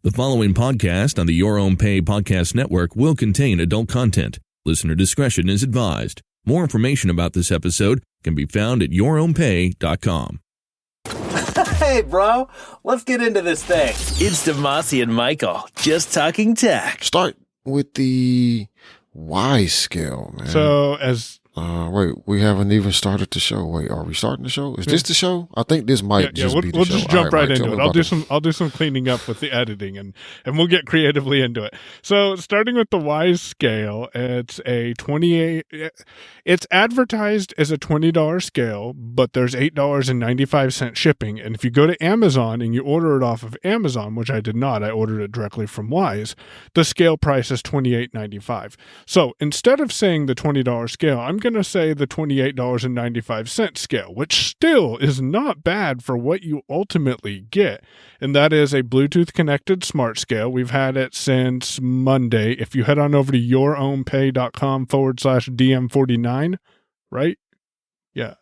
The following podcast on the Your Own Pay podcast network will contain adult content. Listener discretion is advised. More information about this episode can be found at yourownpay.com. Hey, bro, let's get into this thing. It's Demasi and Michael, just talking tech. Start with the Wyze scale, man. So wait, we haven't even started the show. Wait, are we starting the show? Is this the show? I think this might be the show. We'll just jump right into it. I'll do some cleaning up with the editing and we'll get creatively into it. So starting with the Wyze scale, it's a it's advertised as a $20 scale, but there's $8.95 shipping. And if you go to Amazon and you order it off of Amazon, which I did not, I ordered it directly from Wyze, the scale price is $28.95. So instead of saying the $20 scale, I'm going to say the $28.95 scale, which still is not bad for what you ultimately get. And that is a Bluetooth connected smart scale. We've had it since Monday. If you head on over to yourownpay.com/DM49, right? Yeah.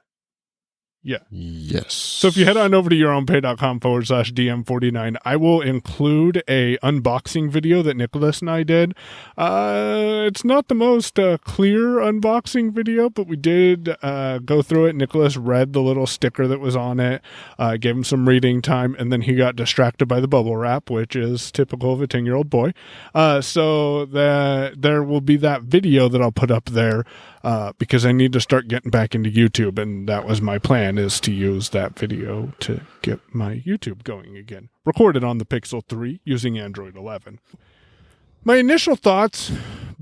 Yes. So if you head on over to yourownpay.com/DM49, I will include a unboxing video that Nicholas and I did. It's not the most clear unboxing video, but we did go through it. Nicholas read the little sticker that was on it, gave him some reading time, and then he got distracted by the bubble wrap, which is typical of a 10-year-old boy. So there will be that video that I'll put up there because I need to start getting back into YouTube, and that was my plan, is to use that video to get my YouTube going again. Recorded on the Pixel 3 using Android 11. My initial thoughts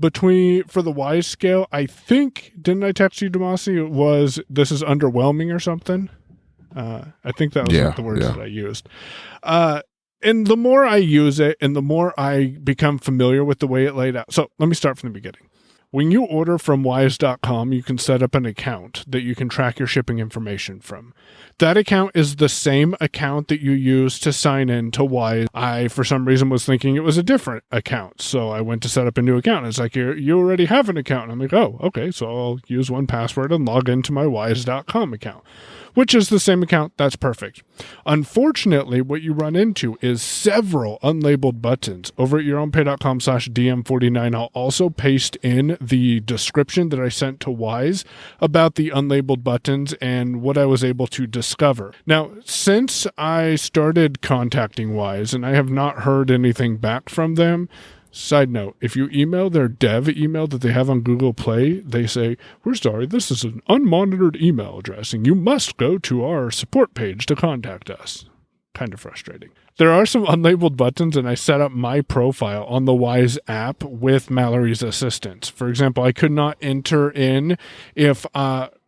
for the Wyze scale, I think, didn't I text you, Demasi? It was, this is underwhelming or something. I think that was the words that I used. And the more I use it and the more I become familiar with the way it laid out. So let me start from the beginning. When you order from Wyze.com, you can set up an account that you can track your shipping information from. That account is the same account that you use to sign in to Wyze. I, for some reason, was thinking it was a different account, so I went to set up a new account. It's like, you already have an account. And I'm like, oh, okay, so I'll use one password and log into my Wyze.com account, which is the same account. That's perfect. Unfortunately, what you run into is several unlabeled buttons. Over at yourownpay.com/DM49, I'll also paste in the description that I sent to Wyze about the unlabeled buttons and what I was able to discover. Now, since I started contacting Wyze, and I have not heard anything back from them. Side note, if you email their dev email that they have on Google Play, they say, we're sorry, this is an unmonitored email address, and you must go to our support page to contact us. Kind of frustrating. There are some unlabeled buttons, and I set up my profile on the Wyze app with Mallory's assistance. For example, I could not enter in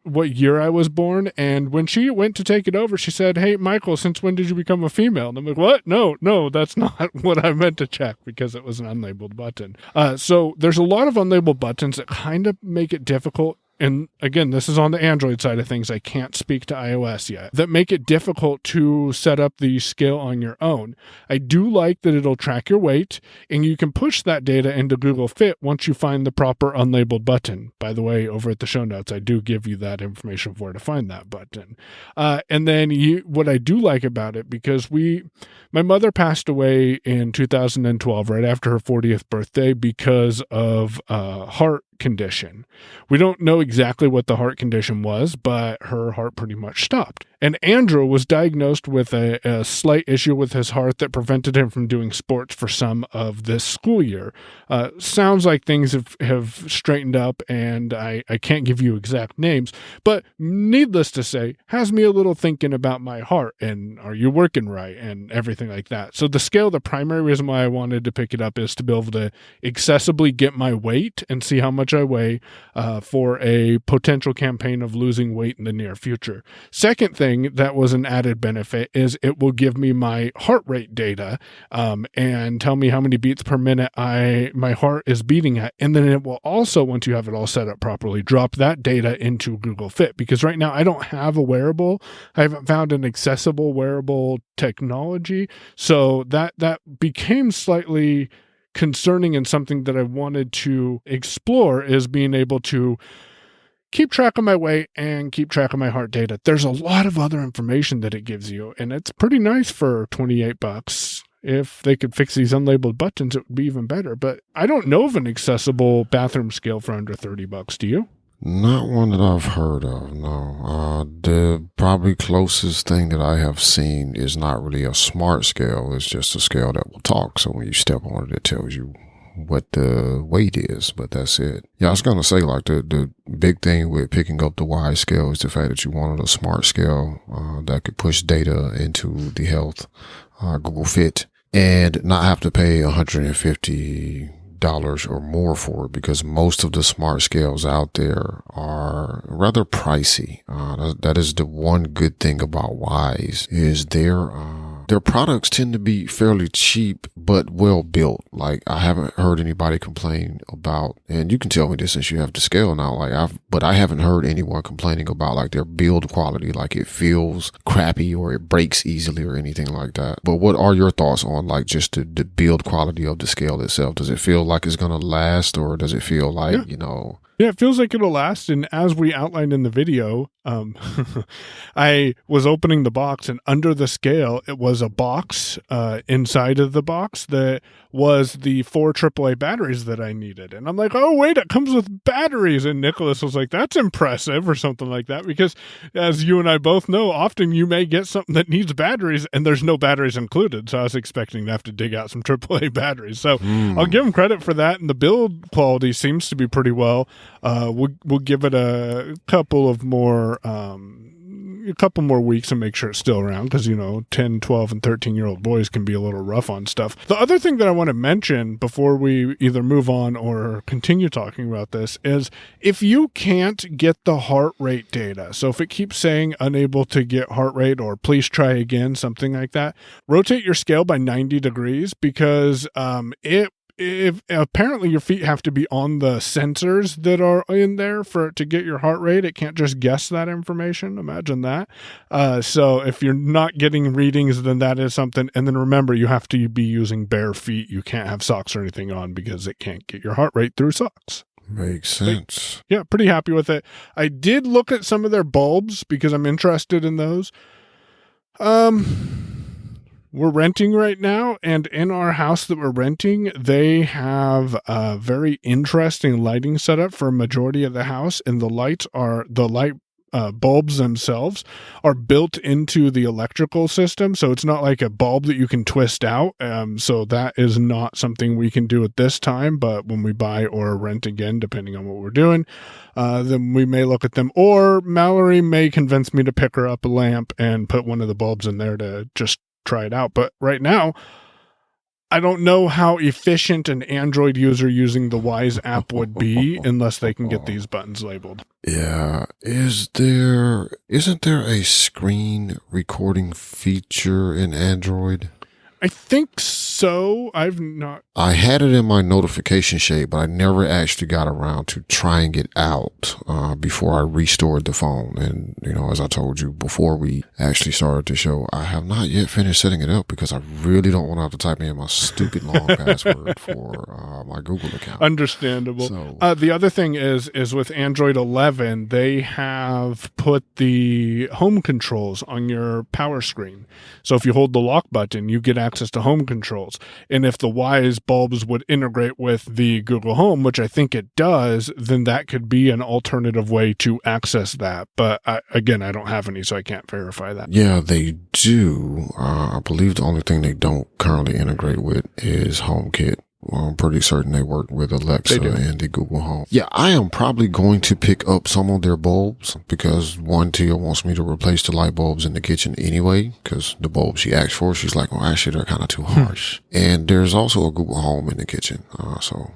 what year I was born, and when she went to take it over, she said, hey, Michael, since when did you become a female? And I'm like, what? No, that's not what I meant to check, because it was an unlabeled button. So there's a lot of unlabeled buttons that kind of make it difficult. And again, this is on the Android side of things. I can't speak to iOS yet. That make it difficult to set up the scale on your own. I do like that it'll track your weight, and you can push that data into Google Fit once you find the proper unlabeled button. By the way, over at the show notes, I do give you that information for where to find that button. And then what I do like about it, because my mother passed away in 2012, right after her 40th birthday, because of heart condition. We don't know exactly what the heart condition was, but her heart pretty much stopped. And Andrew was diagnosed with a slight issue with his heart that prevented him from doing sports for some of this school year. Sounds like things have straightened up, and I can't give you exact names, but needless to say, has me a little thinking about my heart and are you working right and everything like that. So the scale, the primary reason why I wanted to pick it up is to be able to accessibly get my weight and see how much I weigh for a potential campaign of losing weight in the near future. Second thing that was an added benefit is it will give me my heart rate data and tell me how many beats per minute my heart is beating at. And then it will also, once you have it all set up properly, drop that data into Google Fit. Because right now I don't have a wearable. I haven't found an accessible wearable technology. So that became slightly concerning, and something that I wanted to explore is being able to keep track of my weight and keep track of my heart data. There's a lot of other information that it gives you, and it's pretty nice for $28. if they could fix these unlabeled buttons, it would be even better. But I don't know of an accessible bathroom scale for under $30. Do you? Not one that I've heard of, no. The probably closest thing that I have seen is not really a smart scale. It's just a scale that will talk. So when you step on it, it tells you what the weight is, but that's it. Yeah, I was going to say, like, the big thing with picking up the Wyze scale is the fact that you wanted a smart scale that could push data into the health Google Fit and not have to pay $150 or more for it, because most of the smart scales out there are rather pricey. That is the one good thing about Wyze, is their products tend to be fairly cheap but well built. Like, I haven't heard anybody complain about, and you can tell me this since you have the scale now, but I haven't heard anyone complaining about like their build quality, like it feels crappy or it breaks easily or anything like that. But what are your thoughts on like just the build quality of the scale itself? Does it feel like it's going to last, or does it feel like, Yeah, it feels like it'll last. And as we outlined in the video, I was opening the box, and under the scale, it was a box inside of the box that was the 4 AAA batteries that I needed. And I'm like, oh, wait, it comes with batteries. And Nicholas was like, that's impressive, or something like that. Because as you and I both know, often you may get something that needs batteries and there's no batteries included. So I was expecting to have to dig out some AAA batteries. So I'll give them credit for that. And the build quality seems to be pretty well. We'll give it a couple more weeks and make sure it's still around, because 10, 12, and 13-year-old boys can be a little rough on stuff. The other thing that I want to mention before we either move on or continue talking about this is, if you can't get the heart rate data, so if it keeps saying unable to get heart rate or please try again, something like that, rotate your scale by 90 degrees, because if apparently your feet have to be on the sensors that are in there for it to get your heart rate. It can't just guess that information. Imagine that. So if you're not getting readings, then that is something. And then remember, you have to be using bare feet. You can't have socks or anything on, because it can't get your heart rate through socks. Makes sense. Yeah, pretty happy with it. I did look at some of their bulbs because I'm interested in those. We're renting right now, and in our house that we're renting, they have a very interesting lighting setup for a majority of the house, and the light bulbs themselves are built into the electrical system, so it's not like a bulb that you can twist out. So that is not something we can do at this time, but when we buy or rent again, depending on what we're doing, then we may look at them, or Mallory may convince me to pick her up a lamp and put one of the bulbs in there to just try it out. But right now, I don't know how efficient an Android user using the Wyze app would be unless they can get these buttons labeled. Yeah. Isn't there a screen recording feature in Android? I think so. I had it in my notification shade, but I never actually got around to trying it out before I restored the phone. And, as I told you before we actually started the show, I have not yet finished setting it up because I really don't want to have to type in my stupid long password for my Google account. Understandable. So, the other thing is with Android 11, they have put the home controls on your power screen. So if you hold the lock button, you get access to home controls. And if the Wyze bulbs would integrate with the Google Home, which I think it does, then that could be an alternative way to access that. But again, I don't have any, so I can't verify that. Yeah, they do. I believe the only thing they don't currently integrate with is HomeKit. Well, I'm pretty certain they work with Alexa and the Google Home. Yeah, I am probably going to pick up some of their bulbs because Tia wants me to replace the light bulbs in the kitchen anyway, because the bulbs she asked for, she's like, well, actually, they're kind of too harsh. And there's also a Google Home in the kitchen. So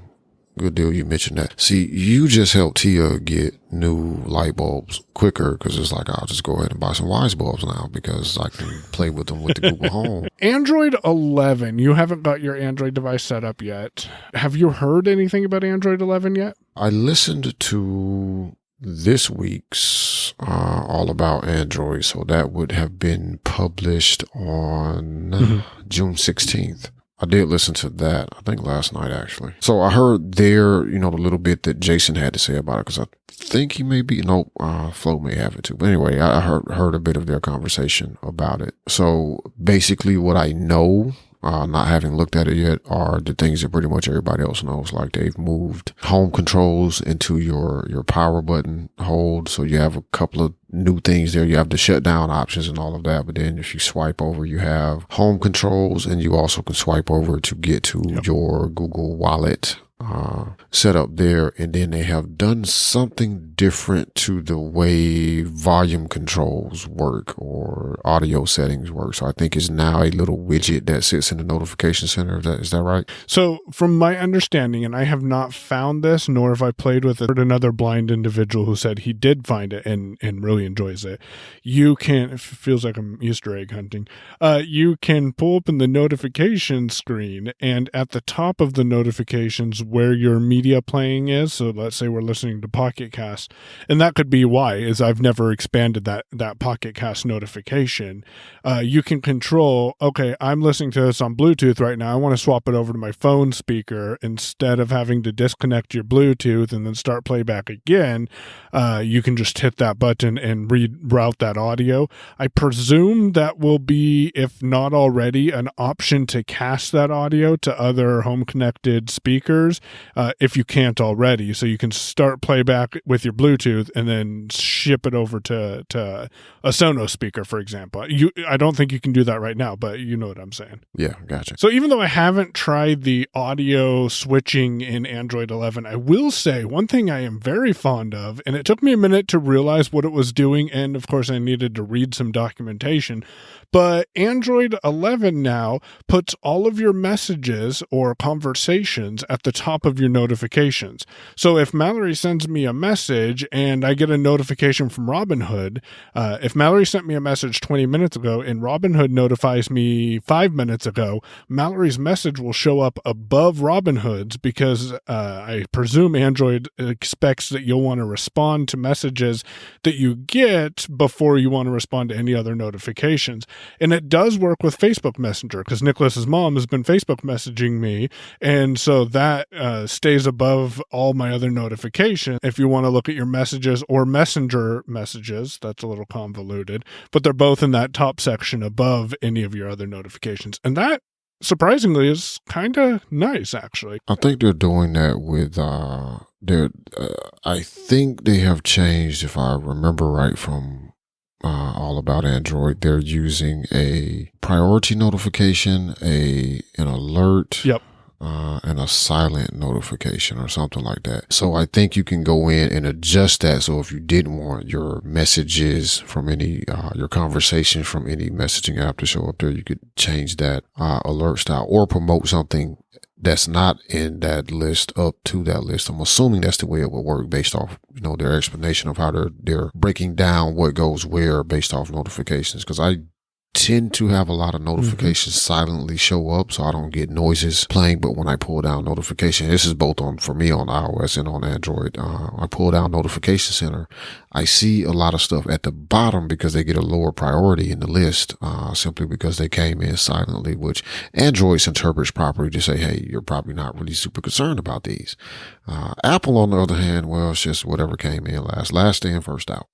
good deal you mentioned that. See, you just helped Tia get new light bulbs quicker, because it's like, I'll just go ahead and buy some Wyze bulbs now because I can play with them with the Google Home. Android 11, you haven't got your Android device set up yet. Have you heard anything about Android 11 yet? I listened to this week's All About Android, so that would have been published on June 16th. I did listen to that, I think last night, actually. So I heard there, the little bit that Jason had to say about it, because I think he may be, Flo may have it too. But anyway, I heard a bit of their conversation about it. So basically what I know not having looked at it yet, are the things that pretty much everybody else knows. Like they've moved home controls into your power button hold. So you have a couple of new things there. You have the shutdown options and all of that. But then if you swipe over, you have home controls, and you also can swipe over to get to your Google Wallet set up there. And then they have done something different to the way volume controls work or audio settings work. So I think it's now a little widget that sits in the notification center. Is that right? So from my understanding, and I have not found this, nor have I played with it, another blind individual who said he did find it and really enjoys it. You can, it feels like I'm Easter egg hunting. You can pull open the notification screen, and at the top of the notifications where your media playing is, so let's say we're listening to Pocket Cast, and that could be why, is I've never expanded that Pocket Cast notification. You can control, okay, I'm listening to this on Bluetooth right now. I want to swap it over to my phone speaker. Instead of having to disconnect your Bluetooth and then start playback again, you can just hit that button and reroute that audio. I presume that will be, if not already, an option to cast that audio to other home connected speakers if you can't already. So you can start playback with your Bluetooth and then ship it over to a Sonos speaker, for example. I don't think you can do that right now, but you know what I'm saying. Yeah, gotcha. So even though I haven't tried the audio switching in Android 11, I will say one thing I am very fond of, and it took me a minute to realize what it was doing, and of course I needed to read some documentation, but Android 11 now puts all of your messages or conversations at the top of your notifications. So if Mallory sends me a message and I get a notification from Robinhood, if Mallory sent me a message 20 minutes ago and Robinhood notifies me 5 minutes ago, Mallory's message will show up above Robinhood's, because I presume Android expects that you'll want to respond to messages that you get before you want to respond to any other notifications. And it does work with Facebook Messenger, because Nicholas's mom has been Facebook messaging me, and so that stays above all my other notifications. If you want to look at your messages or Messenger messages, that's a little convoluted, but they're both in that top section above any of your other notifications. And that, surprisingly, is kind of nice, actually. I think they're doing that with I think they have changed, if I remember right from All About Android, they're using a priority notification, an alert, and a silent notification or something like that. So I think you can go in and adjust that. So if you didn't want your messages from any, your conversations from any messaging app to show up there, you could change that alert style or promote something that's not in that list up to that list. I'm assuming that's the way it would work based off, their explanation of how they're breaking down what goes where based off notifications. Because I tend to have a lot of notifications silently show up, so I don't get noises playing. But when I pull down notification, this is both for me on iOS and on Android, I pull down notification center, I see a lot of stuff at the bottom because they get a lower priority in the list, simply because they came in silently, which Android interprets properly to say, hey, you're probably not really super concerned about these. Apple, on the other hand, well, it's just whatever came in last in, first out.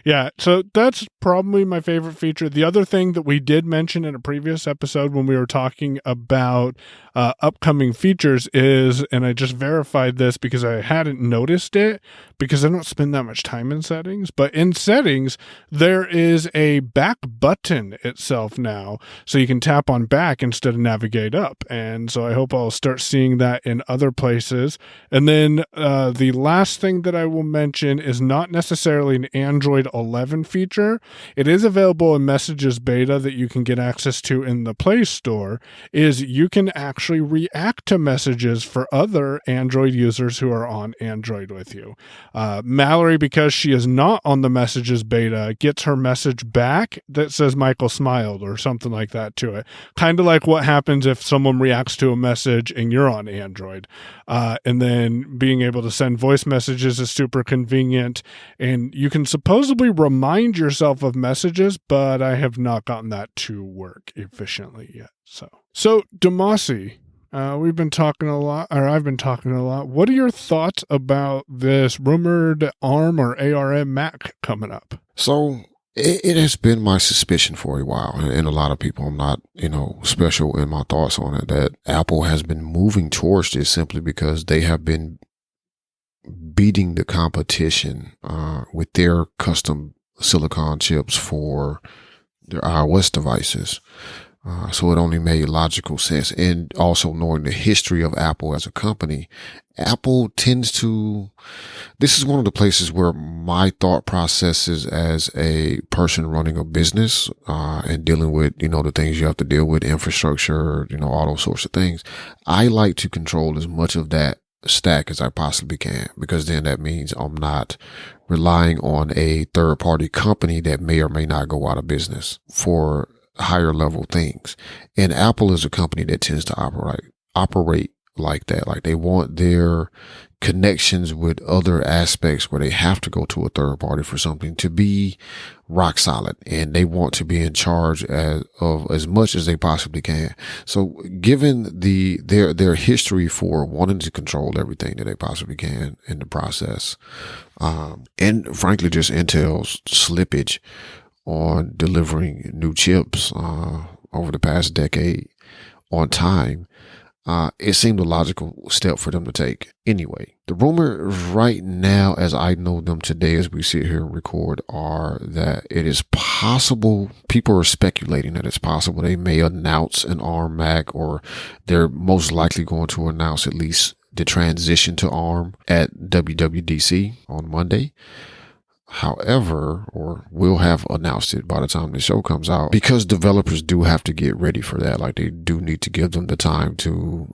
Yeah, so that's probably my favorite feature. The other thing that we did mention in a previous episode when we were talking about upcoming features is, and I just verified this because I hadn't noticed it, because I don't spend that much time in settings, but in settings, there is a back button itself now, so you can tap on back instead of navigate up. And so I hope I'll start seeing that in other places. And then the last thing that I will mention is not necessarily an Android 11 feature. It is available in Messages Beta that you can get access to in the Play Store, is you can actually react to messages for other Android users who are on Android with you. Mallory, because she is not on the Messages Beta, gets her message back that says Michael smiled or something like that to it. Kind of like what happens if someone reacts to a message and you're on Android. And then being able to send voice messages is super convenient. And you can supposedly remind yourself of messages, but I have not gotten that to work efficiently yet. So Demasi, we've been talking a lot, or I've been talking a lot. What are your thoughts about this rumored ARM or ARM Mac coming up? So It has been my suspicion for a while, and a lot of people, I'm not, special in my thoughts on it, that Apple has been moving towards this simply because they have been beating the competition with their custom silicon chips for their iOS devices. So it only made logical sense. And also knowing the history of Apple as a company, Apple tends to, this is one of the places where my thought processes as a person running a business, and dealing with, the things you have to deal with, infrastructure, all those sorts of things. I like to control as much of that stack as I possibly can, because then that means I'm not relying on a third party company that may or may not go out of business for higher level things. And Apple is a company that tends to operate like that. Like they want their connections with other aspects where they have to go to a third party for something to be rock solid, and they want to be in charge of as much as they possibly can. So given their history for wanting to control everything that they possibly can in the process, and frankly just Intel's slippage on delivering new chips over the past decade on time, it seemed a logical step for them to take. Anyway, the rumor right now, as I know them today, as we sit here and record, are that it is possible, people are speculating that it's possible they may announce an ARM Mac, or they're most likely going to announce at least the transition to ARM at WWDC on Monday. However, or will have announced it by the time the show comes out, because developers do have to get ready for that. Like they do need to give them the time to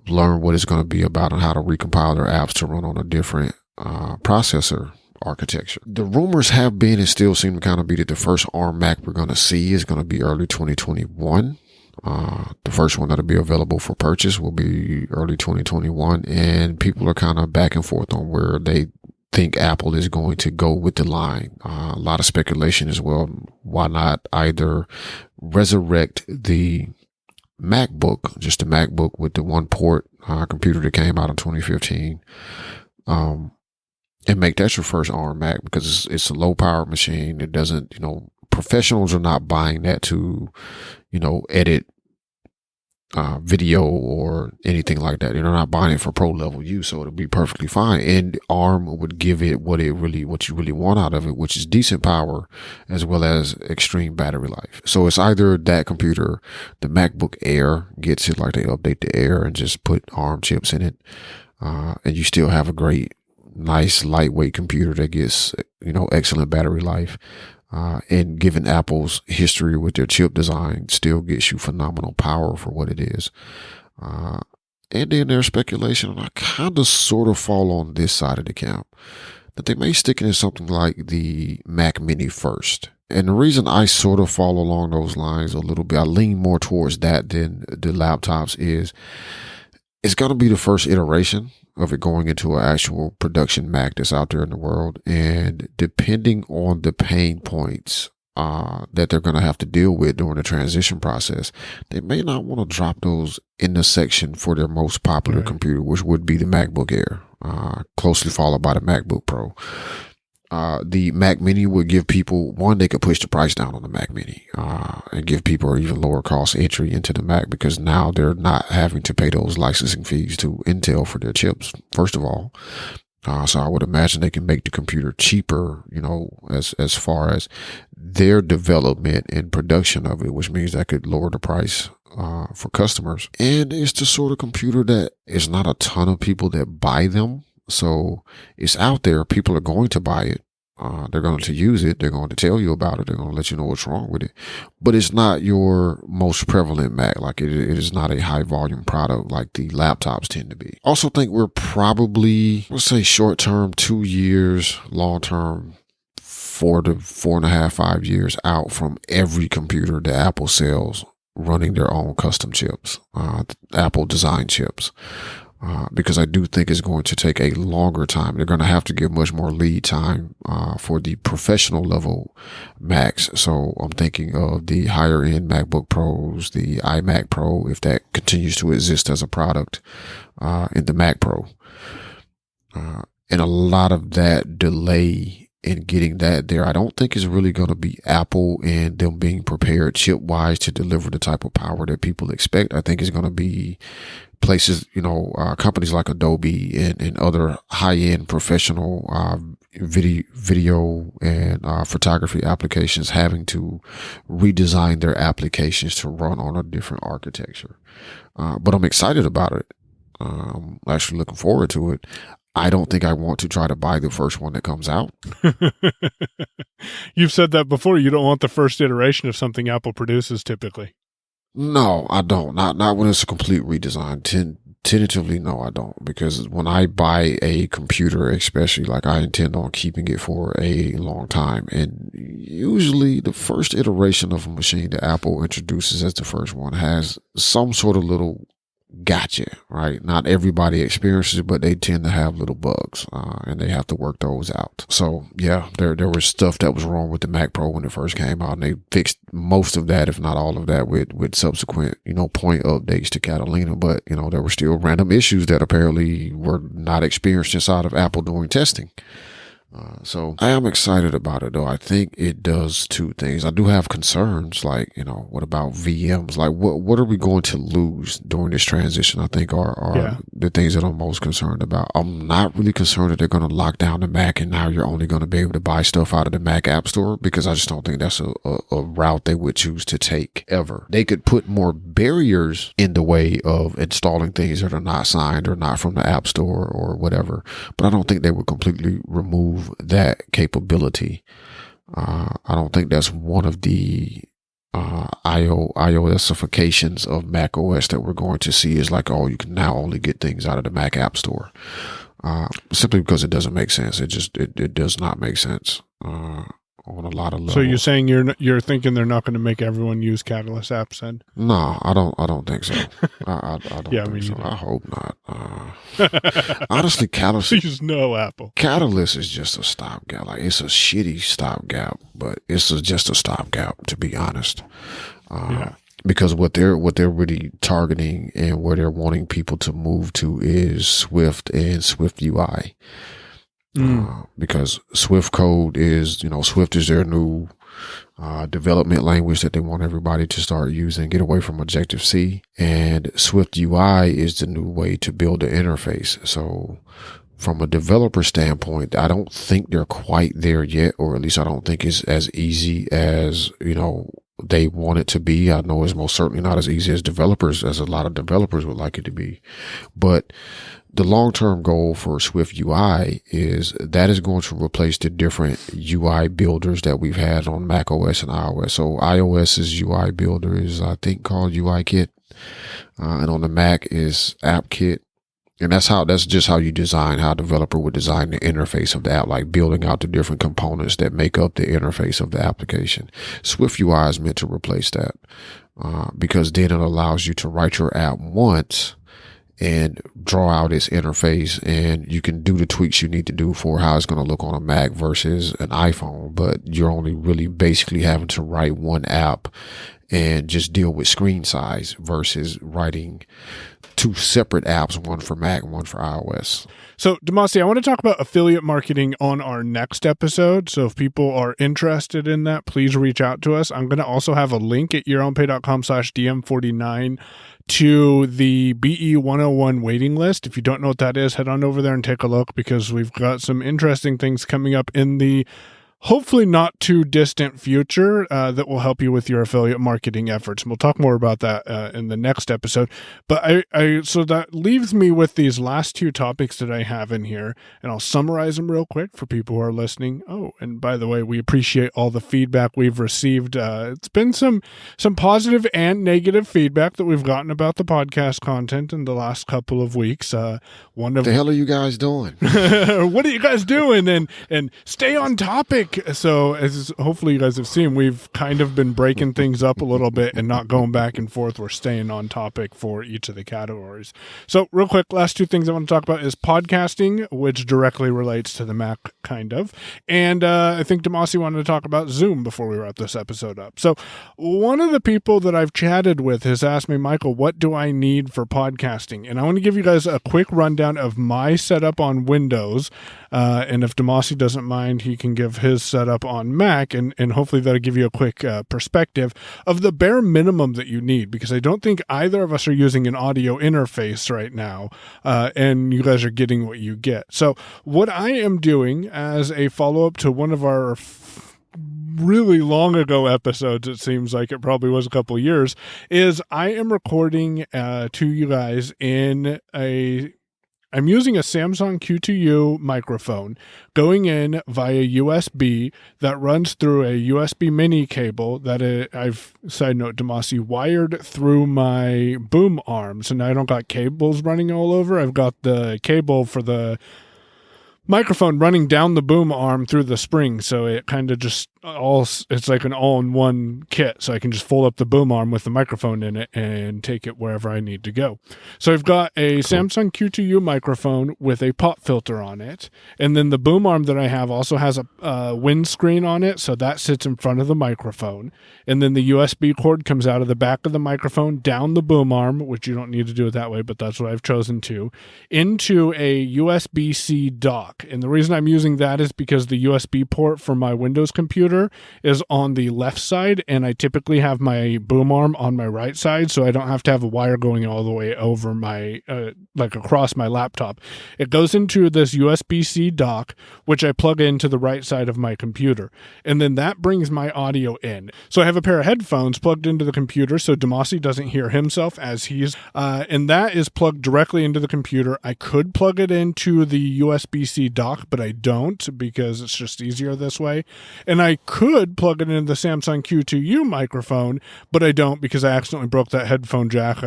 learn what it's going to be about and how to recompile their apps to run on a different processor architecture. The rumors have been and still seem to kind of be that the first ARM Mac we're going to see is going to be early 2021. The first one that'll be available for purchase will be early 2021, and people are kind of back and forth on where they think Apple is going to go with the line. A lot of speculation as well. Why not either resurrect the MacBook, just the MacBook with the one port computer that came out in 2015, and make that your first ARM Mac, because it's a low power machine. It doesn't, professionals are not buying that to, edit video or anything like that. They're not buying it for pro level use, so it'll be perfectly fine. And ARM would give it what you really want out of it, which is decent power as well as extreme battery life. So it's either that computer, the MacBook Air gets it, like they update the Air and just put ARM chips in it, and you still have a great, nice, lightweight computer that gets, excellent battery life. And given Apple's history with their chip design, still gets you phenomenal power for what it is. And then there's speculation, and I kind of sort of fall on this side of the camp, that they may stick it in something like the Mac Mini first. And the reason I sort of fall along those lines a little bit, I lean more towards that than the laptops, is it's going to be the first iteration of it going into an actual production Mac that's out there in the world. And depending on the pain points that they're going to have to deal with during the transition process, they may not want to drop those in the section for their most popular computer, which would be the MacBook Air, closely followed by the MacBook Pro. The Mac Mini would give people, one, they could push the price down on the Mac Mini, and give people an even lower cost entry into the Mac, because now they're not having to pay those licensing fees to Intel for their chips, first of all. So I would imagine they can make the computer cheaper, as far as their development and production of it, which means that could lower the price for customers. And it's the sort of computer that is not a ton of people that buy them. So it's out there. People are going to buy it. They're going to use it. They're going to tell you about it. They're going to let you know what's wrong with it. But it's not your most prevalent Mac. Like it is not a high volume product like the laptops tend to be. Also think we're probably, let's say short term, 2 years, long term, 4 to 4.5, 5 years out from every computer that Apple sells running their own custom chips, Apple design chips. Because I do think it's going to take a longer time. They're going to have to give much more lead time for the professional level Macs. So I'm thinking of the higher end MacBook Pros, the iMac Pro, if that continues to exist as a product, and the Mac Pro. And a lot of that delay in getting that there. I don't think it's really going to be Apple and them being prepared chip wise to deliver the type of power that people expect. I think it's going to be places, companies like Adobe and other high end professional video and photography applications having to redesign their applications to run on a different architecture. But I'm excited about it. I'm actually looking forward to it. I don't think I want to try to buy the first one that comes out. You've said that before. You don't want the first iteration of something Apple produces typically. No, I don't. Not when it's a complete redesign. Tentatively, no, I don't. Because when I buy a computer, especially, like, I intend on keeping it for a long time. And usually the first iteration of a machine that Apple introduces as the first one has some sort of little gotcha, right? Not everybody experiences it, but they tend to have little bugs, and they have to work those out. So yeah, there was stuff that was wrong with the Mac Pro when it first came out, and they fixed most of that, if not all of that, with subsequent, point updates to Catalina. But, there were still random issues that apparently were not experienced inside of Apple doing testing. So I am excited about it, though. I think it does two things. I do have concerns, like, what about VMs? Like, what are we going to lose during this transition? I think are the things that I'm most concerned about. I'm not really concerned that they're going to lock down the Mac and now you're only going to be able to buy stuff out of the Mac App Store, because I just don't think that's a route they would choose to take ever. They could put more barriers in the way of installing things that are not signed or not from the App Store or whatever, but I don't think they would completely remove that capability. I don't think that's one of the iOSifications of Mac OS that we're going to see, is like, you can now only get things out of the Mac App Store, simply because it doesn't make sense. It does not make sense on a lot of levels. So you're saying you're thinking they're not going to make everyone use Catalyst apps then? No, I don't think so. I don't think so. I hope not. Honestly, Catalyst. Please no, Apple. Catalyst is just a stopgap. Like, it's a shitty stopgap, but it's just a stopgap, to be honest. Because what they're really targeting and where they're wanting people to move to is Swift and Swift UI. Because Swift code is, Swift is their new development language that they want everybody to start using, get away from Objective-C. And Swift UI is the new way to build the interface. So from a developer standpoint, I don't think they're quite there yet, or at least I don't think it's as easy as, they want it to be. I know it's most certainly not as easy as a lot of developers would like it to be. But the long-term goal for Swift UI is that is going to replace the different UI builders that we've had on Mac OS and iOS. So iOS's UI builder is, I think, called UIKit. And on the Mac is AppKit. And that's just how you design, how a developer would design the interface of the app, like building out the different components that make up the interface of the application. Swift UI is meant to replace that, because then it allows you to write your app once and draw out its interface, and you can do the tweaks you need to do for how it's going to look on a Mac versus an iPhone. But you're only really basically having to write one app and just deal with screen size versus writing two separate apps, one for Mac and one for iOS. So, Demasi, I want to talk about affiliate marketing on our next episode. So if people are interested in that, please reach out to us. I'm going to also have a link at yourownpay.com/DM49 to the BE101 waiting list. If you don't know what that is, head on over there and take a look, because we've got some interesting things coming up in the hopefully not too distant future that will help you with your affiliate marketing efforts. And we'll talk more about that in the next episode. But so that leaves me with these last two topics that I have in here, and I'll summarize them real quick for people who are listening. Oh, and by the way, we appreciate all the feedback we've received. It's been some positive and negative feedback that we've gotten about the podcast content in the last couple of weeks. What the hell are you guys doing? What are you guys doing? And stay on topic. week, so as hopefully you guys have seen, we've kind of been breaking things up a little bit and not going back and forth. We're staying on topic for each of the categories. So real quick, last two things I want to talk about is podcasting, which directly relates to the Mac, kind of. And I think Demasi wanted to talk about Zoom before we wrap this episode up. So one of the people that I've chatted with has asked me, Michael, what do I need for podcasting? And I want to give you guys a quick rundown of my setup on Windows. And if Demasi doesn't mind, he can give his setup on Mac, and hopefully that'll give you a quick perspective of the bare minimum that you need, because I don't think either of us are using an audio interface right now, and you guys are getting what you get. So what I am doing as a follow-up to one of our really long ago episodes, it seems like it probably was a couple of years, is I am recording to you guys I'm using a Samsung Q2U microphone going in via USB that runs through a USB mini cable that I've, side note, Demasi, wired through my boom arm. So now I don't got cables running all over. I've got the cable for the microphone running down the boom arm through the spring. So it kind of just it's like an all-in-one kit. So I can just fold up the boom arm with the microphone in it and take it wherever I need to go. So I've got a Samsung Q2U microphone with a pop filter on it. And then the boom arm that I have also has a windscreen on it. So that sits in front of the microphone. And then the USB cord comes out of the back of the microphone down the boom arm, which you don't need to do it that way, but that's what I've chosen to, into a USB-C dock. And the reason I'm using that is because the USB port for my Windows computer is on the left side, and I typically have my boom arm on my right side, so I don't have to have a wire going all the way over my, like across my laptop. It goes into this USB-C dock, which I plug into the right side of my computer, and then that brings my audio in. So I have a pair of headphones plugged into the computer so Demasi doesn't hear himself as he's, and that is plugged directly into the computer. I could plug it into the USB-C dock, but I don't because it's just easier this way. And I could plug it into the Samsung Q2U microphone, but I don't because I accidentally broke that headphone jack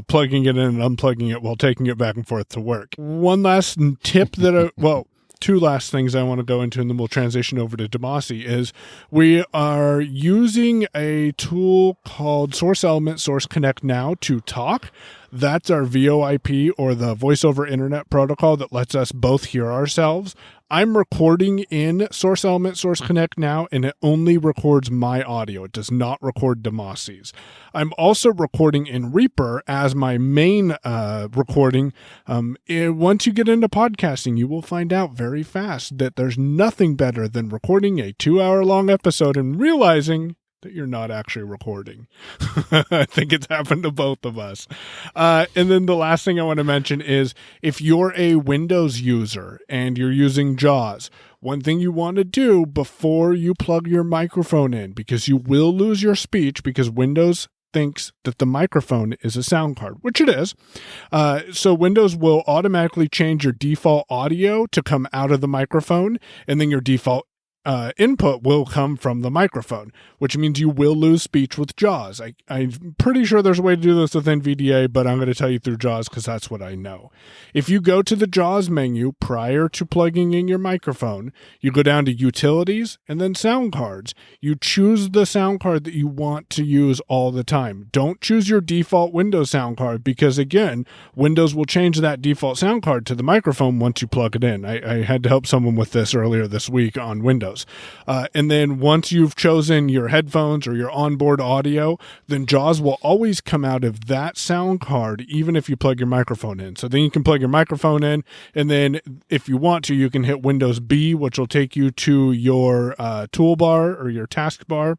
plugging it in and unplugging it while taking it back and forth to work. One last tip two last things I want to go into, and then we'll transition over to Demasi, is we are using a tool called Source Element Source Connect Now to talk. That's our VoIP, or the Voice over Internet protocol, that lets us both hear ourselves. I'm recording in Source Element Source Connect now, and it only records my audio. It does not record Demasi's. I'm also recording in Reaper as my main recording. Once you get into podcasting, you will find out very fast that there's nothing better than recording a 2-hour-long episode and realizing that you're not actually recording. I think it's happened to both of us. And then the last thing I want to mention is if you're a Windows user and you're using JAWS, one thing you want to do before you plug your microphone in, because you will lose your speech because Windows thinks that the microphone is a sound card, which it is. So Windows will automatically change your default audio to come out of the microphone, and then your default input will come from the microphone, which means you will lose speech with JAWS. I'm pretty sure there's a way to do this with NVDA, but I'm going to tell you through JAWS because that's what I know. If you go to the JAWS menu prior to plugging in your microphone, you go down to Utilities and then Sound Cards. You choose the sound card that you want to use all the time. Don't choose your default Windows sound card because, again, Windows will change that default sound card to the microphone once you plug it in. I had to help someone with this earlier this week on Windows. And then once you've chosen your headphones or your onboard audio, then JAWS will always come out of that sound card, even if you plug your microphone in. So then you can plug your microphone in, and then if you want to, you can hit Windows B, which will take you to your toolbar or your taskbar.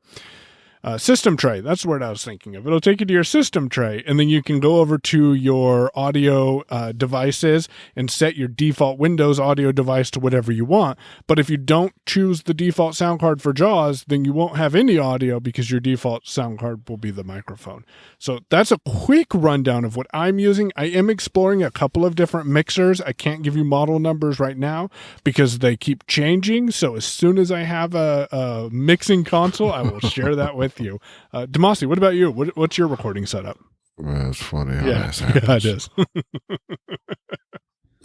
System tray, that's the word I was thinking of. It'll take you to your system tray, and then you can go over to your audio devices and set your default Windows audio device to whatever you want. But if you don't choose the default sound card for JAWS, then you won't have any audio because your default sound card will be the microphone. So that's a quick rundown of what I'm using. I am exploring a couple of different mixers. I can't give you model numbers right now because they keep changing. So as soon as I have a mixing console, I will share that with you. Demasi, what about you? What's your recording setup? Well, it's funny how Yeah, that happens. it is.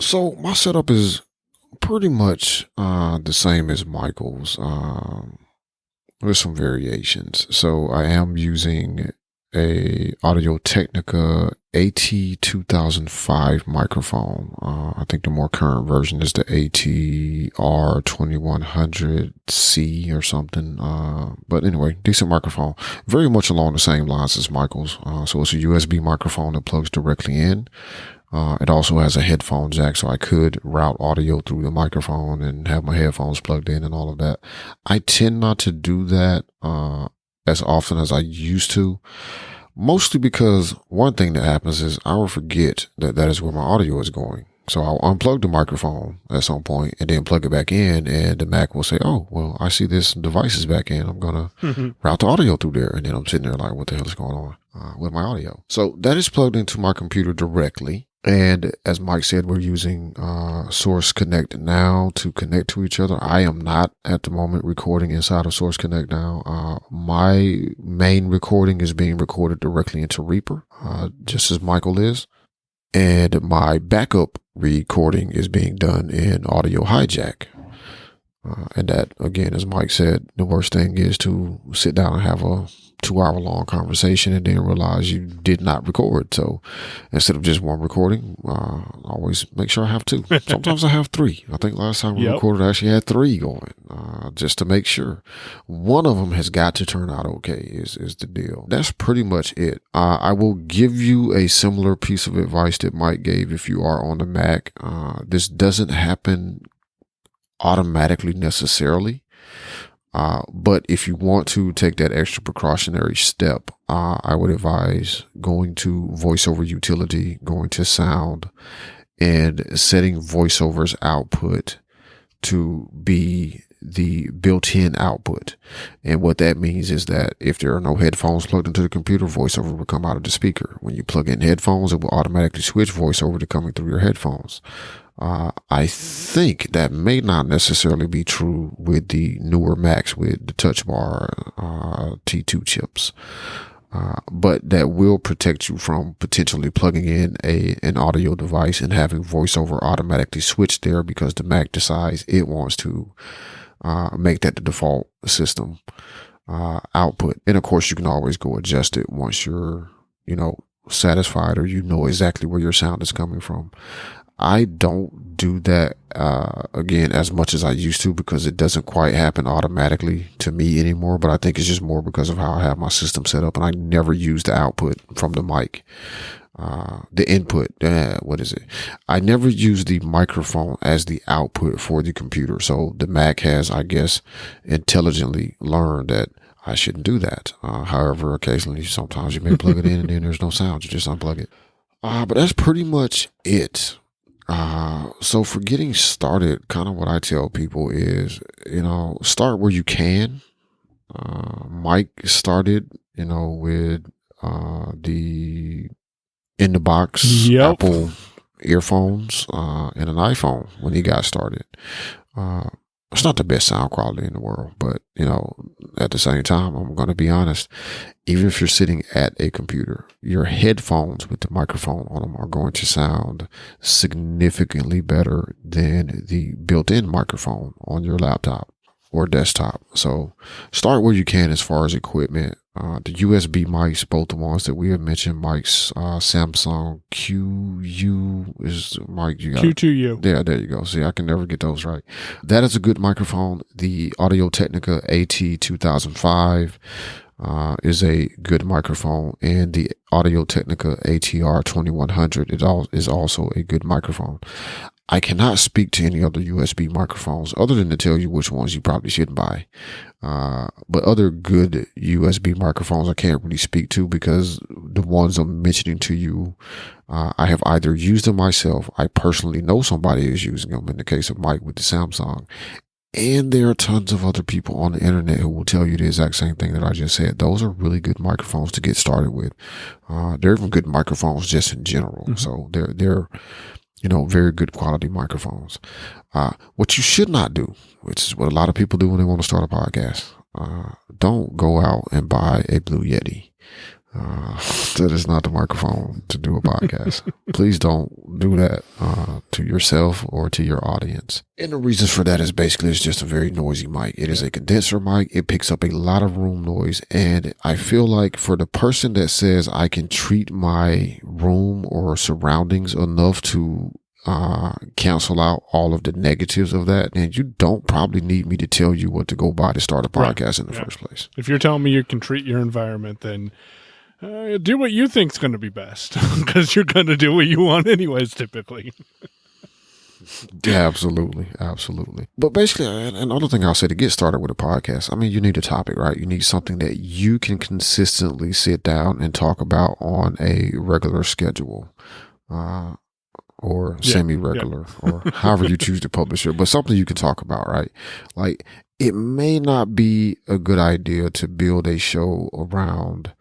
So my setup is pretty much the same as Michael's. With some variations. So I am using a Audio-Technica AT2005 microphone. I think the more current version is the ATR2100C or something. But anyway, decent microphone. Very much along the same lines as Michael's. So it's a USB microphone that plugs directly in. It also has a headphone jack, so I could route audio through the microphone and have my headphones plugged in and all of that. I tend not to do that as often as I used to, mostly because one thing that happens is I will forget that that is where my audio is going. So I'll unplug the microphone at some point and then plug it back in, and the Mac will say, oh, well, I see this device is back in. I'm going to route the audio through there. And then I'm sitting there like, what the hell is going on with my audio? So that is plugged into my computer directly. And as Mike said, we're using Source Connect now to connect to each other. I am not at the moment recording inside of Source Connect now. My main recording is being recorded directly into Reaper, just as Michael is. And my backup recording is being done in Audio Hijack. And that, again, as Mike said, the worst thing is to sit down and have a 2-hour-long conversation and then realize you did not record. So instead of just one recording, always make sure I have two. Sometimes I have three. I think last time we recorded, I actually had three going, just to make sure. One of them has got to turn out okay is the deal. That's pretty much it. I will give you a similar piece of advice that Mike gave if you are on the Mac. This doesn't happen automatically necessarily. But if you want to take that extra precautionary step, I would advise going to VoiceOver Utility, going to Sound, and setting VoiceOver's output to be the built-in output. And what that means is that if there are no headphones plugged into the computer, VoiceOver will come out of the speaker. When you plug in headphones, it will automatically switch VoiceOver to coming through your headphones. I think that may not necessarily be true with the newer Macs with the Touch Bar T2 chips, but that will protect you from potentially plugging in an audio device and having VoiceOver automatically switch there because the Mac decides it wants to make that the default system output. And of course, you can always go adjust it once you're, satisfied or exactly where your sound is coming from. I don't do that, again, as much as I used to because it doesn't quite happen automatically to me anymore. But I think it's just more because of how I have my system set up and I never use the output from the mic. The input, I never use the microphone as the output for the computer. So the Mac has, I guess, intelligently learned that I shouldn't do that. However, occasionally, sometimes you may plug it in and then there's no sound. You just unplug it. But that's pretty much it. So for getting started, kind of what I tell people is, start where you can. Mike started, with the in the box Apple earphones and an iPhone when he got started. It's not the best sound quality in the world, but at the same time, I'm going to be honest, even if you're sitting at a computer, your headphones with the microphone on them are going to sound significantly better than the built-in microphone on your laptop or desktop. So start where you can as far as equipment. The USB mics, both the ones that we have mentioned, Mike's Samsung QU is Mike. Q2U. Yeah, there you go. See, I can never get those right. That is a good microphone. The Audio-Technica AT2005 is a good microphone, and the Audio-Technica ATR2100 is also a good microphone. I cannot speak to any other USB microphones other than to tell you which ones you probably shouldn't buy. But other good USB microphones I can't really speak to because the ones I'm mentioning to you, I have either used them myself. I personally know somebody is using them in the case of Mike with the Samsung. And there are tons of other people on the internet who will tell you the exact same thing that I just said. Those are really good microphones to get started with. They're even good microphones just in general. Mm-hmm. So they're very good quality microphones. What you should not do, which is what a lot of people do when they want to start a podcast, don't go out and buy a Blue Yeti. That is not the microphone to do a podcast. Please don't do that to yourself or to your audience. And the reasons for that is basically it's just a very noisy mic. It is a condenser mic. It picks up a lot of room noise. And I feel like for the person that says I can treat my room or surroundings enough to cancel out all of the negatives of that, then you don't probably need me to tell you what to go buy to start a podcast in the first place. If you're telling me you can treat your environment, then do what you think's going to be best, because you're going to do what you want anyways, typically. Yeah, absolutely. But basically, another thing I'll say to get started with a podcast, I mean, you need a topic, right? You need something that you can consistently sit down and talk about on a regular schedule. Or semi-regular, or however you choose to publish it, but something you can talk about, right? Like, it may not be a good idea to build a show around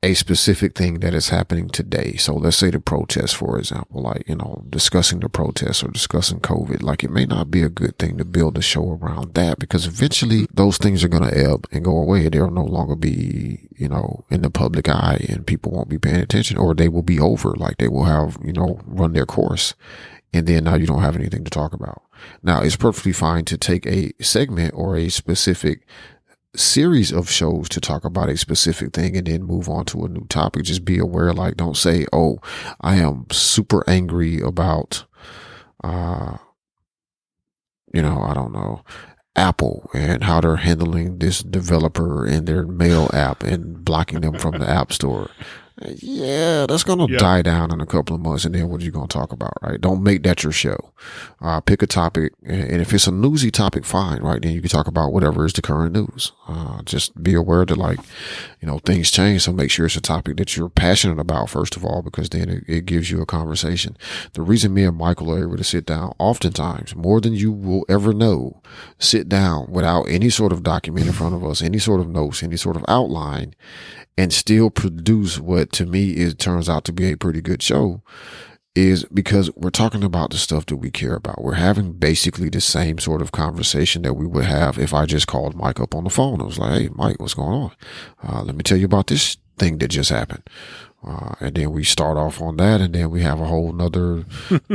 a specific thing that is happening today. So let's say the protests, for example, like, discussing the protests or discussing COVID. Like, it may not be a good thing to build a show around that, because eventually those things are going to ebb and go away. They'll no longer be, in the public eye, and people won't be paying attention, or they will be over. Like, they will have, run their course. And then now you don't have anything to talk about. Now, it's perfectly fine to take a segment or a specific series of shows to talk about a specific thing and then move on to a new topic. Just be aware, like, don't say, oh, I am super angry about, I don't know, Apple and how they're handling this developer and their mail app and blocking them from the App Store. Yeah, that's going to die down in a couple of months. And then what are you going to talk about, right? Don't make that your show. Pick a topic. And if it's a newsy topic, fine, right? Then you can talk about whatever is the current news. Just be aware that, things change. So make sure it's a topic that you're passionate about, first of all, because then it gives you a conversation. The reason me and Michael are able to sit down, oftentimes, more than you will ever know, sit down without any sort of document in front of us, any sort of notes, any sort of outline, and still produce what to me turns out to be a pretty good show, is because we're talking about the stuff that we care about. We're having basically the same sort of conversation that we would have if I just called Mike up on the phone. I was like, hey, Mike, what's going on? Let me tell you about this thing that just happened. And then we start off on that, and then we have a whole nother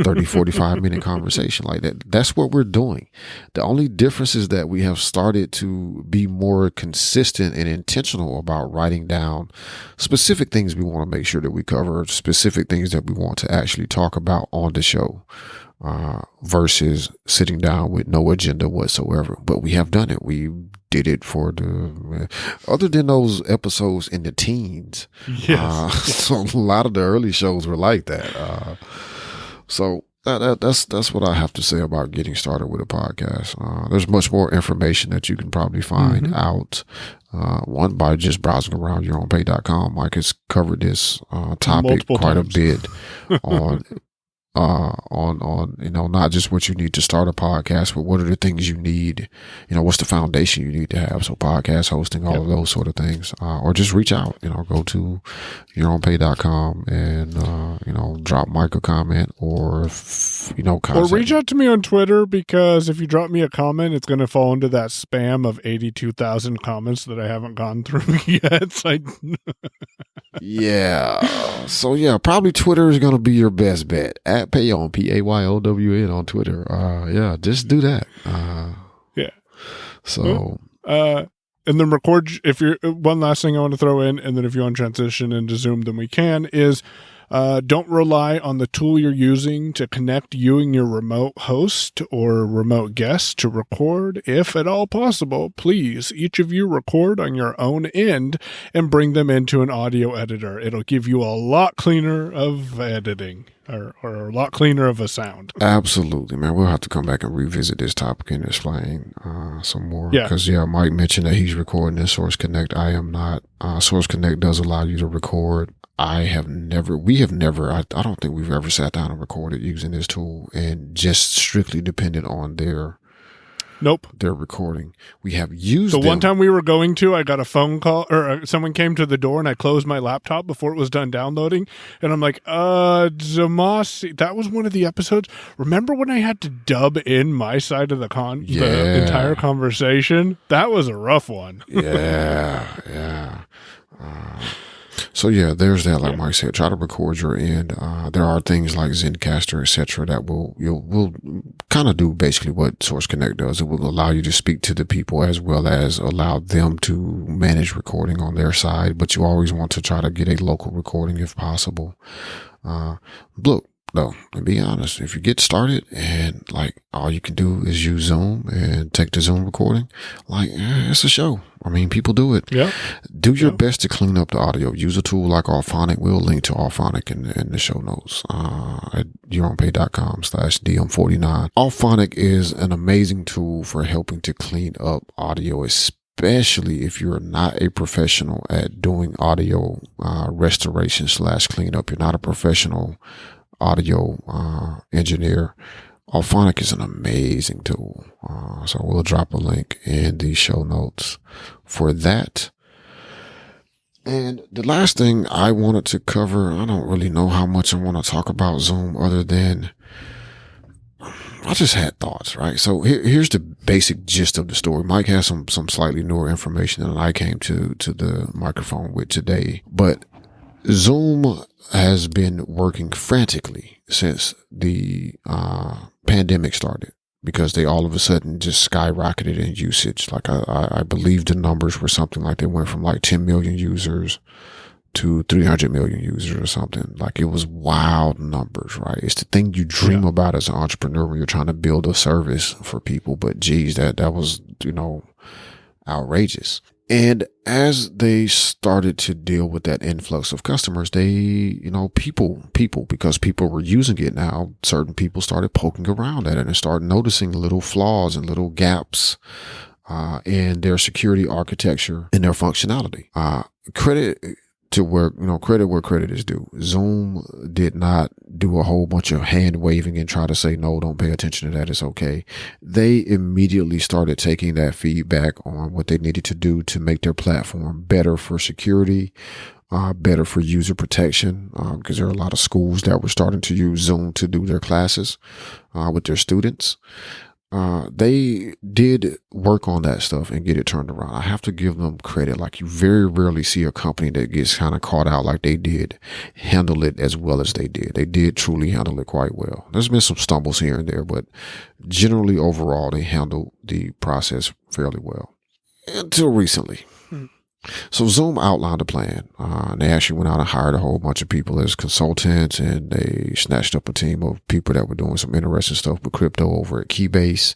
30, 45 minute conversation like that. That's what we're doing. The only difference is that we have started to be more consistent and intentional about writing down specific things we want to make sure that we cover, specific things that we want to actually talk about on the show, versus sitting down with no agenda whatsoever. But we have done it. We did it for other than those episodes in the teens. Yes. So a lot of the early shows were like that. So that's what I have to say about getting started with a podcast. There's much more information that you can probably find out. One, by just browsing around yourownpay.com. Mike has covered this topic Multiple quite times. a bit on not just what you need to start a podcast, but what are the things you need, what's the foundation you need to have. So podcast hosting, all of those sort of things, or just reach out, go to yourownpay.com and, drop Mike a comment or, Or reach out to me on Twitter, because if you drop me a comment, it's going to fall into that spam of 82,000 comments that I haven't gone through yet. So yeah. So yeah, probably Twitter is going to be your best bet. At Payon, PAYOWN on Twitter. Yeah, just do that. Yeah. So. And then record, if you're, one last thing I want to throw in, and then if you want to transition into Zoom, then we can, is don't rely on the tool you're using to connect you and your remote host or remote guest to record. If at all possible, please, each of you record on your own end and bring them into an audio editor. It'll give you a lot cleaner of editing. Or a lot cleaner of a sound. Absolutely, man. We'll have to come back and revisit this topic and explain some more. Yeah. Because, Mike mentioned that he's recording in Source Connect. I am not. Source Connect does allow you to record. We have never, I don't think we've ever sat down and recorded using this tool and just strictly depended on their recording. We have used one time we were going to, I got a phone call, or someone came to the door, and I closed my laptop before it was done downloading. And I'm like, Zamasi, that was one of the episodes. Remember when I had to dub in my side of the entire conversation? That was a rough one. Yeah. So yeah, there's that. Like Mike said, try to record your end. There are things like Zencaster, etc., that will kind of do basically what Source Connect does. It will allow you to speak to the people as well as allow them to manage recording on their side. But you always want to try to get a local recording if possible. Look, though, to be honest, if you get started and like all you can do is use Zoom and take the Zoom recording, like it's a show. I mean, people do it. Yeah. Do your best to clean up the audio. Use a tool like Auphonic. We'll link to Auphonic in the show notes at yourownpay.com/DM49. Auphonic is an amazing tool for helping to clean up audio, especially if you're not a professional at doing audio restoration / cleanup. You're not a professional audio engineer. Auphonic is an amazing tool. So we'll drop a link in the show notes for that. And the last thing I wanted to cover, I don't really know how much I want to talk about Zoom other than I just had thoughts, right? So here's the basic gist of the story. Mike has some slightly newer information than I came to the microphone with today, but Zoom has been working frantically since the pandemic started because they all of a sudden just skyrocketed in usage. Like I believe the numbers were something like they went from like 10 million users to 300 million users or something. Like it was wild numbers, right? It's the thing you dream about as an entrepreneur when you're trying to build a service for people. But geez, that was, outrageous. And as they started to deal with that influx of customers, they, people, because people were using it now, certain people started poking around at it and started noticing little flaws and little gaps in their security architecture and their functionality. Credit where credit is due. Zoom did not do a whole bunch of hand waving and try to say, no, don't pay attention to that. It's okay. They immediately started taking that feedback on what they needed to do to make their platform better for security, better for user protection, because there are a lot of schools that were starting to use Zoom to do their classes with their students. They did work on that stuff and get it turned around. I have to give them credit. Like you very rarely see a company that gets kind of caught out like they did handle it as well as they did. They did truly handle it quite well. There's been some stumbles here and there, but generally overall, they handled the process fairly well until recently. So Zoom outlined a plan. They actually went out and hired a whole bunch of people as consultants, and they snatched up a team of people that were doing some interesting stuff with crypto over at Keybase,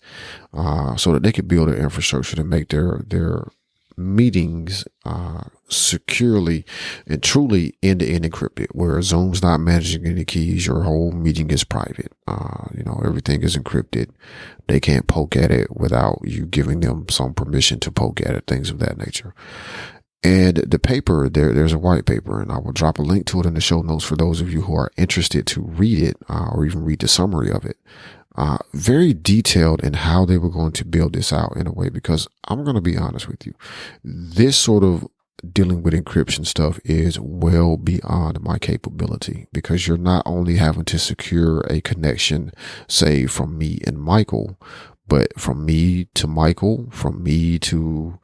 so that they could build an infrastructure to make their meetings securely and truly end-to-end encrypted, where Zoom's not managing any keys. Your whole meeting is private. Everything is encrypted. They can't poke at it without you giving them some permission to poke at it, things of that nature. And the paper, there's a white paper, and I will drop a link to it in the show notes for those of you who are interested to read it or even read the summary of it. Very detailed in how they were going to build this out in a way, because I'm going to be honest with you. This sort of dealing with encryption stuff is well beyond my capability, because you're not only having to secure a connection, say from me and Michael, but from me to Michael, from me to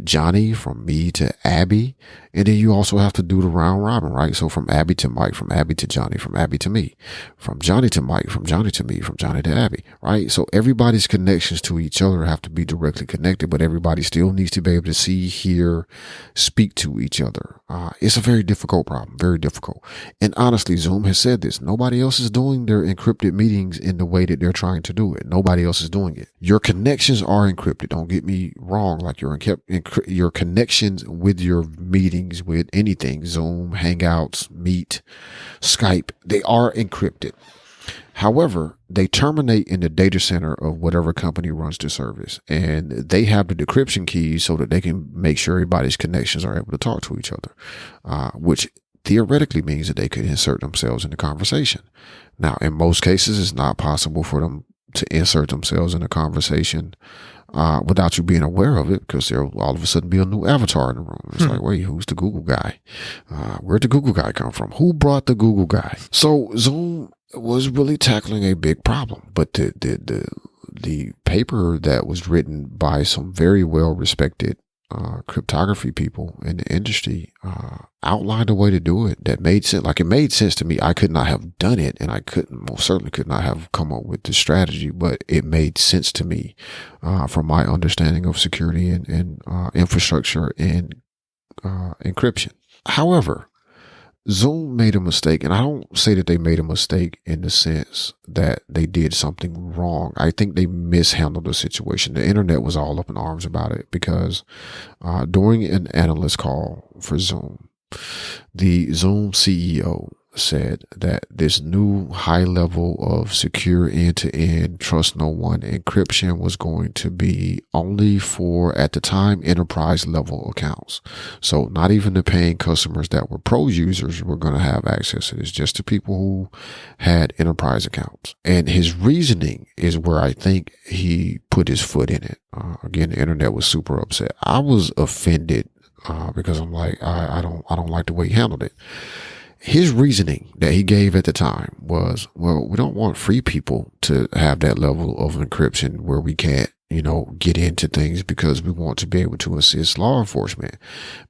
Johnny, from me to Abby. And then you also have to do the round robin, right? So from Abby to Mike, from Abby to Johnny, from Abby to me, from Johnny to Mike, from Johnny to me, from Johnny to Abby, right? So everybody's connections to each other have to be directly connected, but everybody still needs to be able to see, hear, speak to each other. It's a very difficult problem, very difficult. And honestly, Zoom has said this. Nobody else is doing their encrypted meetings in the way that they're trying to do it. Nobody else is doing it. Your connections are encrypted. Don't get me wrong. Like your connections with your meetings, with anything, Zoom, Hangouts, Meet, Skype, they are encrypted. However, they terminate in the data center of whatever company runs the service, and they have the decryption keys so that they can make sure everybody's connections are able to talk to each other, which theoretically means that they could insert themselves in the conversation. Now, in most cases, it's not possible for them to insert themselves in a conversation without you being aware of it, because there'll all of a sudden be a new avatar in the room. It's like, wait, who's the Google guy? Where'd the Google guy come from? Who brought the Google guy? So Zoom was really tackling a big problem, but the paper that was written by some very well respected cryptography people in the industry outlined a way to do it that made sense. Like, it made sense to me. I could not have done it, and I most certainly could not have come up with the strategy, but it made sense to me from my understanding of security and infrastructure and encryption. However, Zoom made a mistake, and I don't say that they made a mistake in the sense that they did something wrong. I think they mishandled the situation. The internet was all up in arms about it because during an analyst call for Zoom, the Zoom CEO said that this new high level of secure end-to-end trust no one encryption was going to be only for, at the time, enterprise level accounts. So not even the paying customers that were pro users were going to have access to this, just the people who had enterprise accounts. And his reasoning is where I think he put his foot in it. Again, the internet was super upset. I was offended because I'm like, I don't like the way he handled it. His reasoning that he gave at the time was, well, we don't want free people to have that level of encryption where we can't, get into things, because we want to be able to assist law enforcement.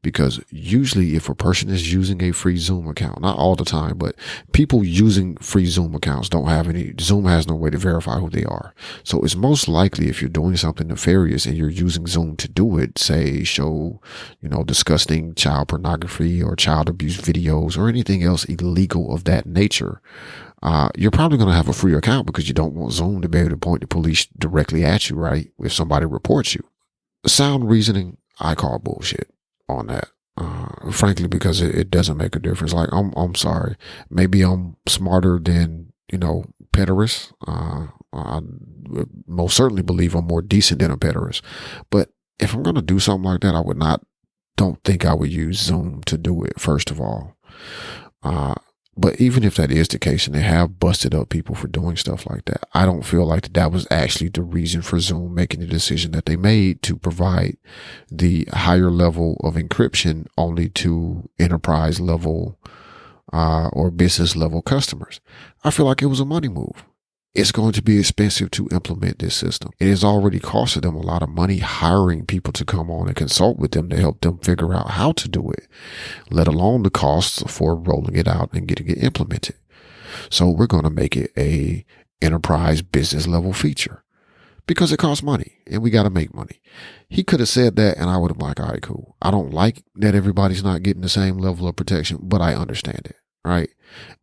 Because usually if a person is using a free Zoom account, not all the time, but people using free Zoom accounts Zoom has no way to verify who they are. So it's most likely, if you're doing something nefarious and you're using Zoom to do it, say show, disgusting child pornography or child abuse videos or anything else illegal of that nature, you're probably going to have a free account because you don't want Zoom to be able to point the police directly at you, right? If somebody reports you. Sound reasoning, I call bullshit on that. Frankly, because it doesn't make a difference. Like, I'm sorry. Maybe I'm smarter than, pederasts. I most certainly believe I'm more decent than a pederast. But if I'm going to do something like that, don't think I would use Zoom to do it, first of all. But even if that is the case, and they have busted up people for doing stuff like that, I don't feel like that was actually the reason for Zoom making the decision that they made to provide the higher level of encryption only to enterprise level or business level customers. I feel like it was a money move. It's going to be expensive to implement this system. It has already costed them a lot of money hiring people to come on and consult with them to help them figure out how to do it, let alone the costs for rolling it out and getting it implemented. So we're going to make it a enterprise business level feature because it costs money and we got to make money. He could have said that and I would have been like, all right, cool. I don't like that everybody's not getting the same level of protection, but I understand it. Right.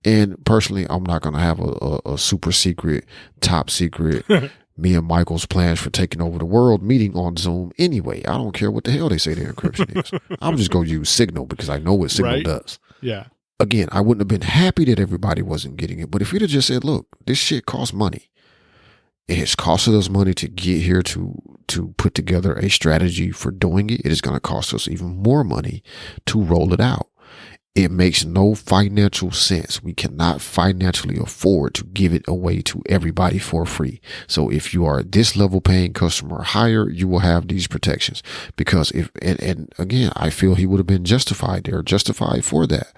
And personally, I'm not going to have a super secret, top secret, me and Michael's plans for taking over the world meeting on Zoom anyway. I don't care what the hell they say their encryption is. I'm just going to use Signal because I know what Signal does. Yeah. Again, I wouldn't have been happy that everybody wasn't getting it. But if he'd have just said, look, this shit costs money. It has costed us money to get here to put together a strategy for doing it. It is going to cost us even more money to roll it out. It makes no financial sense. We cannot financially afford to give it away to everybody for free. So if you are this level paying customer or higher, you will have these protections. Because and again, I feel he would have been justified there, justified for that.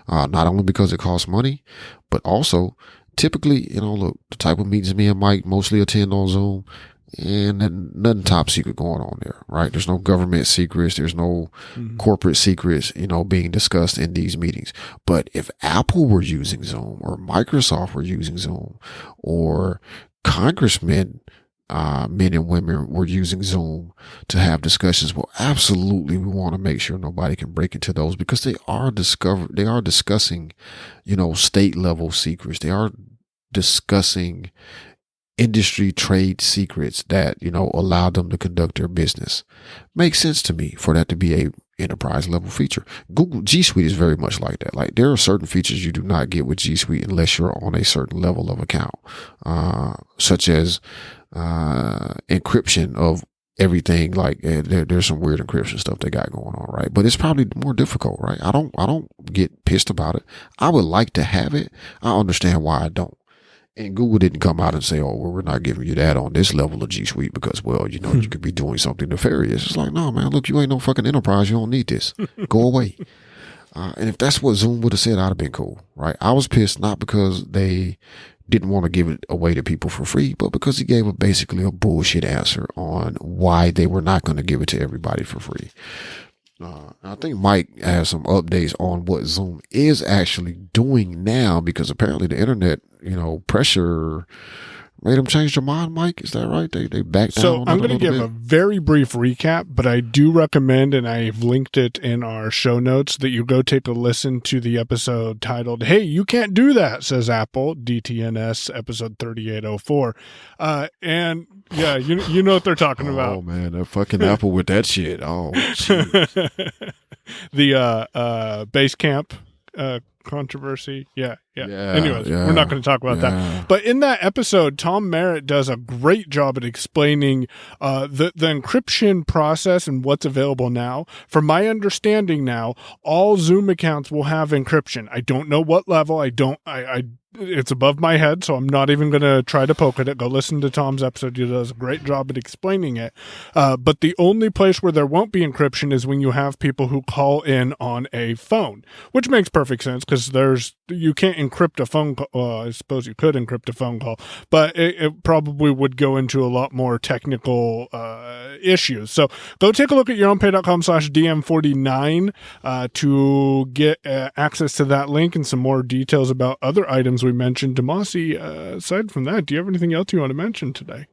Not only because it costs money, but also typically, look, the type of meetings me and Mike mostly attend on Zoom, and nothing top secret going on there, right? There's no government secrets. There's no corporate secrets, being discussed in these meetings. But if Apple were using Zoom or Microsoft were using Zoom or congressmen, men and women were using Zoom to have discussions, well, absolutely. We want to make sure nobody can break into those because they are discussing, state level secrets. They are discussing industry trade secrets that, allow them to conduct their business. Makes sense to me for that to be a enterprise level feature. Google G Suite is very much like that. Like, there are certain features you do not get with G Suite unless you're on a certain level of account, such as encryption of everything. Like, there's some weird encryption stuff they got going on, right? But it's probably more difficult, right? I don't get pissed about it. I would like to have it. I understand why I don't. And Google didn't come out and say, oh, well, we're not giving you that on this level of G Suite because, well, you could be doing something nefarious. It's like, no, man, look, you ain't no fucking enterprise. You don't need this. Go away. And if that's what Zoom would have said, I'd have been cool, right? I was pissed not because they didn't want to give it away to people for free, but because he gave basically a bullshit answer on why they were not going to give it to everybody for free. I think Mike has some updates on what Zoom is actually doing now, because apparently the internet, pressure made them change their mind. Mike, is that right? They backed down. So I'm going to give a very brief recap, but I do recommend, and I've linked it in our show notes, that you go take a listen to the episode titled, "Hey, you can't do that," says Apple, DTNS episode 3804. And yeah, you know what they're talking about. Oh man, that fucking Apple with that shit. Oh, jeez. The Basecamp controversy. Yeah. Anyways, we're not going to talk about that. But in that episode, Tom Merritt does a great job at explaining the encryption process and what's available now. From my understanding now, all Zoom accounts will have encryption. I don't know what level. It's above my head, so I'm not even going to try to poke at it. Go listen to Tom's episode. He does a great job at explaining it. But the only place where there won't be encryption is when you have people who call in on a phone, which makes perfect sense because you can't encrypt a phone call. Well, I suppose you could encrypt a phone call, but it probably would go into a lot more technical issues. So go take a look at yourownpay.com/DM49 to get access to that link and some more details about other items we mentioned. Demasi, aside from that, do you have anything else you want to mention today?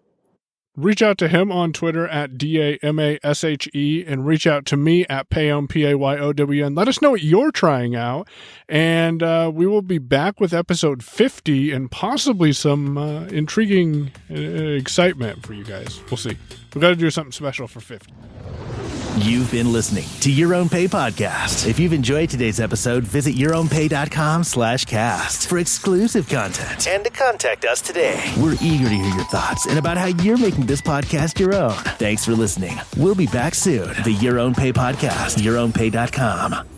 Reach out to him on Twitter at DAMASHE and reach out to me at Payon, PAYOWN. Let us know what you're trying out, and we will be back with episode 50 and possibly some intriguing excitement for you guys. We'll see. We've got to do something special for 50. You've been listening to Your Own Pay Podcast. If you've enjoyed today's episode, visit yourownpay.com/cast for exclusive content and to contact us today. We're eager to hear your thoughts and about how you're making this podcast your own. Thanks for listening. We'll be back soon. The Your Own Pay Podcast, yourownpay.com.